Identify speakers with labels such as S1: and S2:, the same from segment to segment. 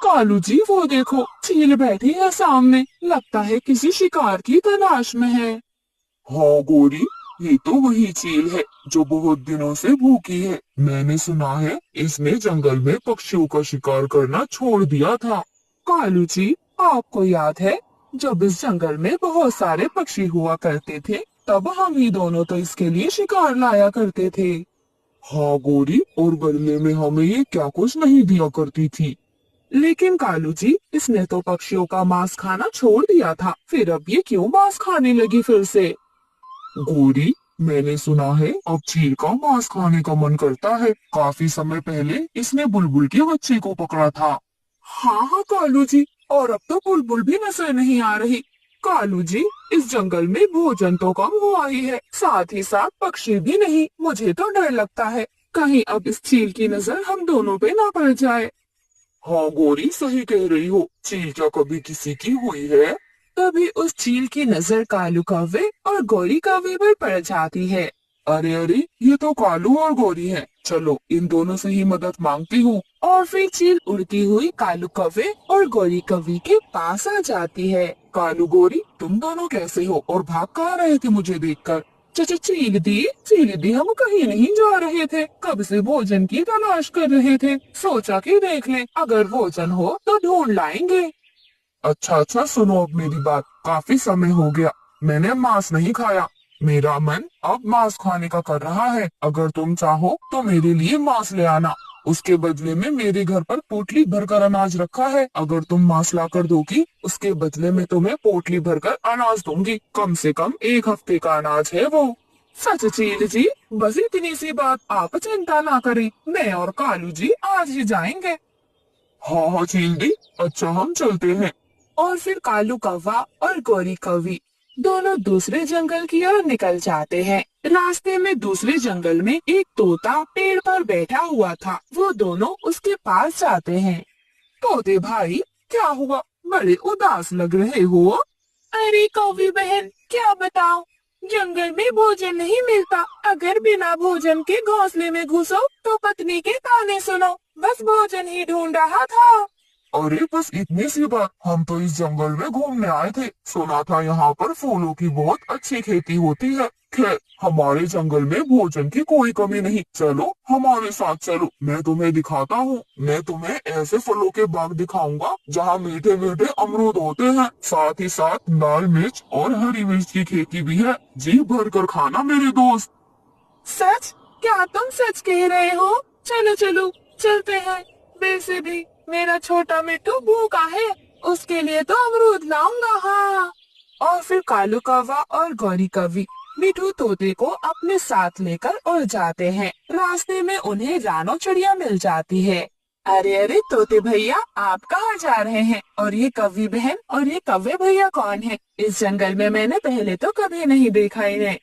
S1: कालू जी वो देखो, चील बैठी है सामने, लगता है किसी शिकार की तलाश में है। हाँ गोरी, ये तो वही चील है जो बहुत दिनों से भूखी है। मैंने सुना है इसने जंगल में पक्षियों का शिकार करना छोड़ दिया था। कालू जी, आपको याद है जब इस जंगल में बहुत सारे पक्षी हुआ करते थे, तब हम ही दोनों तो इसके लिए शिकार लाया करते थे। हाँ गोरी, और बदले में हमें ये क्या कुछ नहीं दिया करती थी। लेकिन कालू जी, इसने तो पक्षियों का मांस खाना छोड़ दिया था, फिर अब ये क्यों मांस खाने लगी फिर से। गोरी, मैंने सुना है अब चील का मांस खाने का मन करता है। काफी समय पहले इसने बुलबुल के बच्चे को पकड़ा था। हाँ हाँ कालू जी, और अब तो बुलबुल भी नजर नहीं आ रही। कालू जी, इस जंगल में भोजन तो कम हुआ ही है, साथ ही साथ पक्षी भी नहीं। मुझे तो डर लगता है कहीं अब इस चील की नजर हम दोनों पे ना पड़ जाए। हाँ गोरी, सही कह रही हो, चील क्या कभी किसी की हुई है। तभी उस चील की नजर कालू कौवे और गोरी कौवे पर पड़ जाती है। अरे अरे, ये तो कालू और गोरी हैं। चलो इन दोनों से ही मदद मांगती हूँ। और फिर चील उड़ती हुई कालू कौवे और गोरी कौवे के पास आ जाती है। कालू गोरी, तुम दोनों कैसे हो और भाग कहाँ रहे थे मुझे देखकर। चील दी, हम कहीं नहीं जा रहे थे, कब से भोजन की तलाश कर रहे थे। सोचा कि देख लें, अगर भोजन हो तो ढूंढ लाएंगे। अच्छा अच्छा, सुनो अब मेरी बात। काफी समय हो गया मैंने मांस नहीं खाया। मेरा मन अब मांस खाने का कर रहा है। अगर तुम चाहो तो मेरे लिए मांस ले आना। उसके बदले में मेरे घर पर पोटली भरकर अनाज रखा है। अगर तुम मांस ला कर दोगी, उसके बदले में तुम्हें पोटली भरकर अनाज दूंगी। कम से कम 1 हफ्ते का अनाज है वो। सच चील जी, बस इतनी सी बात, आप चिंता ना करें, मैं और कालू जी आज ही जाएंगे। हाँ हाँ चील दी, अच्छा हम चलते हैं। और फिर कालू कौवा और गोरी कौवी दोनों दूसरे जंगल की ओर निकल जाते हैं। रास्ते में दूसरे जंगल में एक तोता पेड़ पर बैठा हुआ था। वो दोनों उसके पास जाते हैं। तोते भाई, क्या हुआ, बड़े उदास लग रहे हो। अरे कौवी बहन, क्या बताओ, जंगल में भोजन नहीं मिलता। अगर बिना भोजन के घोंसले में घुसो तो पत्नी के ताने सुनो। बस भोजन ही ढूंढ रहा था। अरे बस इतनी सी बात, हम तो इस जंगल में घूमने आए थे। सुना था यहाँ पर फूलों की बहुत अच्छी खेती होती है। खैर, हमारे जंगल में भोजन की कोई कमी नहीं। चलो हमारे साथ चलो, मैं तुम्हें दिखाता हूँ। मैं तुम्हें ऐसे फलों के बाग दिखाऊंगा जहाँ मीठे मीठे अमरूद होते हैं। साथ ही साथ लाल मिर्च और हरी मिर्च की खेती भी है। जी भर कर खाना मेरे दोस्त। सच? क्या तुम सच कह रहे हो? चलो चलो चलते हैं। वैसे भी मेरा छोटा मिट्टू भूखा है, उसके लिए तो अमरूद लाऊंगा। हाँ। और फिर कालू कौवा और गौरी कौवी मिठू तोते को अपने साथ लेकर उड़ जाते हैं। रास्ते में उन्हें रानो चिड़िया मिल जाती है। अरे अरे तोते भैया, आप कहाँ जा रहे हैं? और ये कौवी बहन और ये कौवे भैया कौन है? इस जंगल में मैंने पहले तो कभी नहीं देखा इन्हें।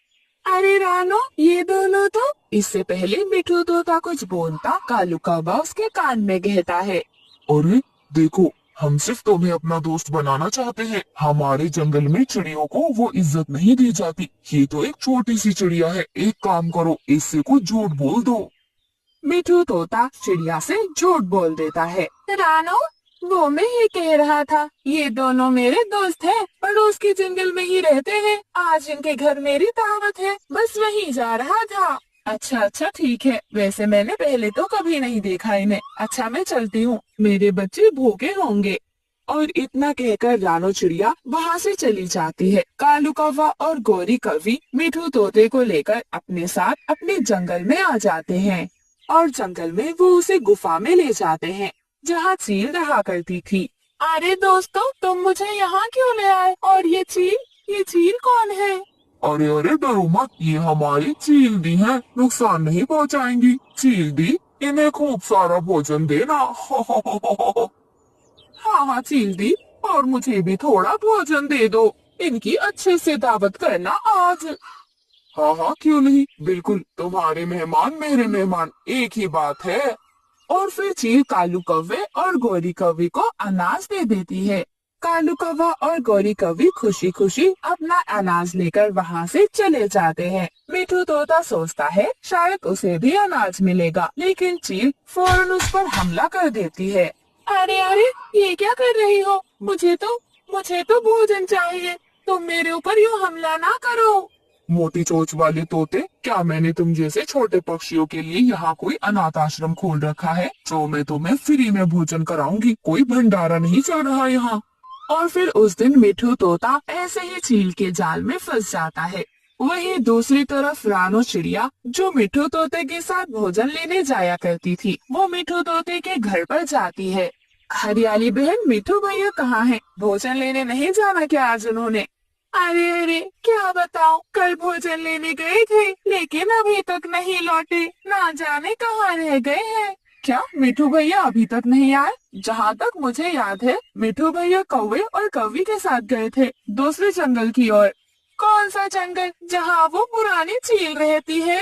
S1: अरे रानो, ये दोनों तो। इससे पहले मिठू तोता कुछ बोलता, कालू कौवा उसके कान में कहता है। अरे देखो, हम सिर्फ तुम्हें अपना दोस्त बनाना चाहते हैं। हमारे जंगल में चिड़ियों को वो इज्जत नहीं दी जाती। ये तो एक छोटी सी चिड़िया है। एक काम करो, इससे कुछ झूठ बोल दो। मिठू तोता चिड़िया से झूठ बोल देता है। रानो, वो मैं ही कह रहा था, ये दोनों मेरे दोस्त हैं, पड़ोस के जंगल में ही रहते हैं। आज इनके घर मेरी दावत है, बस वहीं जा रहा था। अच्छा अच्छा ठीक है, वैसे मैंने पहले तो कभी नहीं देखा इन्हें। अच्छा मैं चलती हूँ, मेरे बच्चे भूखे होंगे। और इतना कहकर रानो चिड़िया वहाँ से चली जाती है। कालू कौवा और गोरी कौवी मिठू तोते को लेकर अपने साथ अपने जंगल में आ जाते हैं। और जंगल में वो उसे गुफा में ले जाते हैं जहाँ चील रहा करती थी। अरे दोस्तों, तुम मुझे यहाँ क्यों ले आए? और ये चील कौन है? अरे अरे डरो मत, ये हमारी चील दी है, नुकसान नहीं पहुँचाएंगी। चील दी, इन्हें खूब सारा भोजन देना। हाँ हाँ चील दी, और मुझे भी थोड़ा भोजन दे दो। इनकी अच्छे से दावत करना आज। हाँ हाँ क्यों नहीं, बिल्कुल, तुम्हारे मेहमान मेरे मेहमान, एक ही बात है। और फिर चील कालू कौवे और गोरी कौवी को अनाज दे देती है। कालू कौवा और गोरी कौवी खुशी खुशी अपना अनाज लेकर वहाँ से चले जाते हैं। मिठू तोता सोचता है शायद उसे भी अनाज मिलेगा, लेकिन चील फौरन उस पर हमला कर देती है। अरे अरे, ये क्या कर रही हो? मुझे तो भोजन चाहिए। तुम मेरे ऊपर यूँ हमला ना करो। मोटी चोंच वाले तोते, क्या मैंने तुम जैसे छोटे पक्षियों के लिए यहाँ कोई अनाथ आश्रम खोल रखा है जो मैं तुम्हें फ्री में भोजन कराऊंगी? कोई भंडारा नहीं चल रहा यहाँ। और फिर उस दिन मिठू तोता ऐसे ही चील के जाल में फंस जाता है। वहीं दूसरी तरफ रानो चिड़िया, जो मिठू तोते के साथ भोजन लेने जाया करती थी, वो मिठू तोते के घर पर जाती है। हरियाली बहन, मिठू भैया कहाँ है? भोजन लेने नहीं जाना क्या आज उन्होंने? अरे अरे, क्या बताओ, कल भोजन लेने गए थे लेकिन अभी तक नहीं लौटे। ना जाने कहाँ रह गए हैं। क्या मिठू भैया अभी तक नहीं आए? जहाँ तक मुझे याद है, मिठू भैया कौवे और कौवी के साथ गए थे दूसरे जंगल की ओर। कौन सा जंगल? जहाँ वो पुरानी चील रहती है।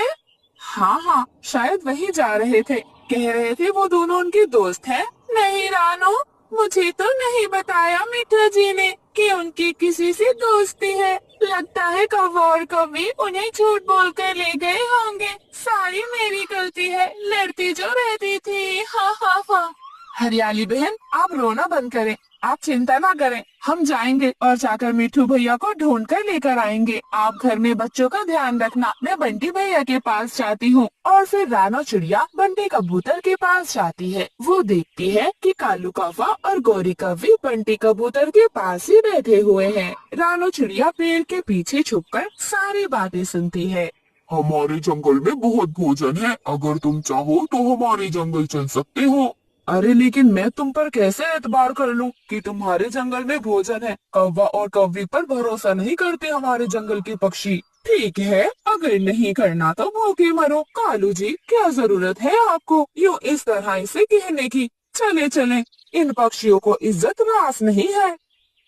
S1: हाँ हाँ, शायद वही जा रहे थे। कह रहे थे वो दोनों उनके दोस्त हैं। नहीं रानो, मुझे तो नहीं बताया मीठा जी ने कि उनकी किसी से दोस्ती है। लगता है कौवा और कौवी उन्हें झूठ बोलकर ले गए होंगे। सारी मेरी गलती है, लड़ती जो रहती थी। हाँ हाँ हाँ। हरियाली बहन, आप रोना बंद करें। आप चिंता ना करें, हम जाएंगे और जाकर मिठू भैया को ढूंढ कर लेकर आएंगे। आप घर में बच्चों का ध्यान रखना। मैं बंटी भैया के पास जाती हूँ। और फिर रानो चिड़िया बंटी कबूतर के पास जाती है। वो देखती है कि कालू कौवा और गौरी कौवी बंटी कबूतर के पास ही बैठे हुए हैं। रानो चिड़िया पेड़ के पीछे छुपकर सारी बातें सुनती है। हमारे जंगल में बहुत भोजन है, अगर तुम चाहो तो हमारे जंगल चल सकते हो। अरे लेकिन मैं तुम पर कैसे एतबार कर लूं कि तुम्हारे जंगल में भोजन है? कौवा और कौवी पर भरोसा नहीं करते हमारे जंगल के पक्षी। ठीक है, अगर नहीं करना तो भूखे मरो। कालू जी, क्या जरूरत है आपको यूँ इस तरह से कहने की? चले चले, इन पक्षियों को इज्जत रास नहीं है।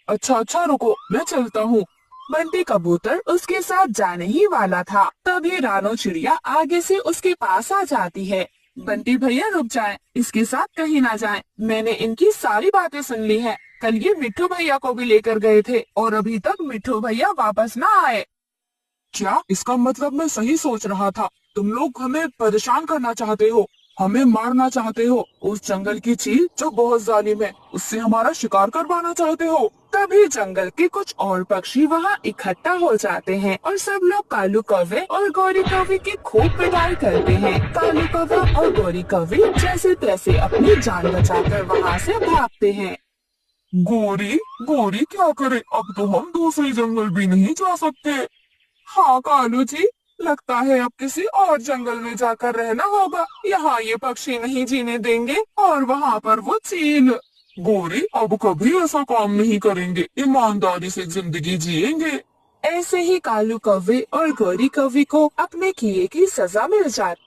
S1: अच्छा अच्छा, रुको, मैं चलता हूँ। बंटी कबूतर उसके साथ जाने ही वाला था, तभी रानो चिड़िया आगे से उसके पास आ जाती है। बंटी भैया रुक जाएं, इसके साथ कहीं ना जाएं। मैंने इनकी सारी बातें सुन ली हैं। कल ये मिठू भैया को भी लेकर गए थे और अभी तक मिठू भैया वापस ना आए। क्या इसका मतलब मैं सही सोच रहा था? तुम लोग हमें परेशान करना चाहते हो, हमें मारना चाहते हो। उस जंगल की चील जो बहुत जालिम है, उससे हमारा शिकार करवाना चाहते हो। तभी जंगल के कुछ और पक्षी वहाँ इकट्ठा हो जाते हैं और सब लोग कालू कौवे और गौरी कौवी की खूब पिटाई करते हैं। कालू कौवा और गौरी कौवी जैसे तैसे अपनी जान बचाकर वहाँ से भागते हैं। गौरी गौरी, क्या करे, अब तो हम दूसरे जंगल भी नहीं जा सकते। हाँ कालू जी, लगता है अब किसी और जंगल में जाकर रहना होगा। यहाँ ये पक्षी नहीं जीने देंगे और वहाँ पर वो चील। गोरी, अब कभी ऐसा काम नहीं करेंगे, ईमानदारी से जिंदगी जिएंगे। ऐसे ही कालू कौवे और गौरी कौवी को अपने किए की सजा मिल जाती।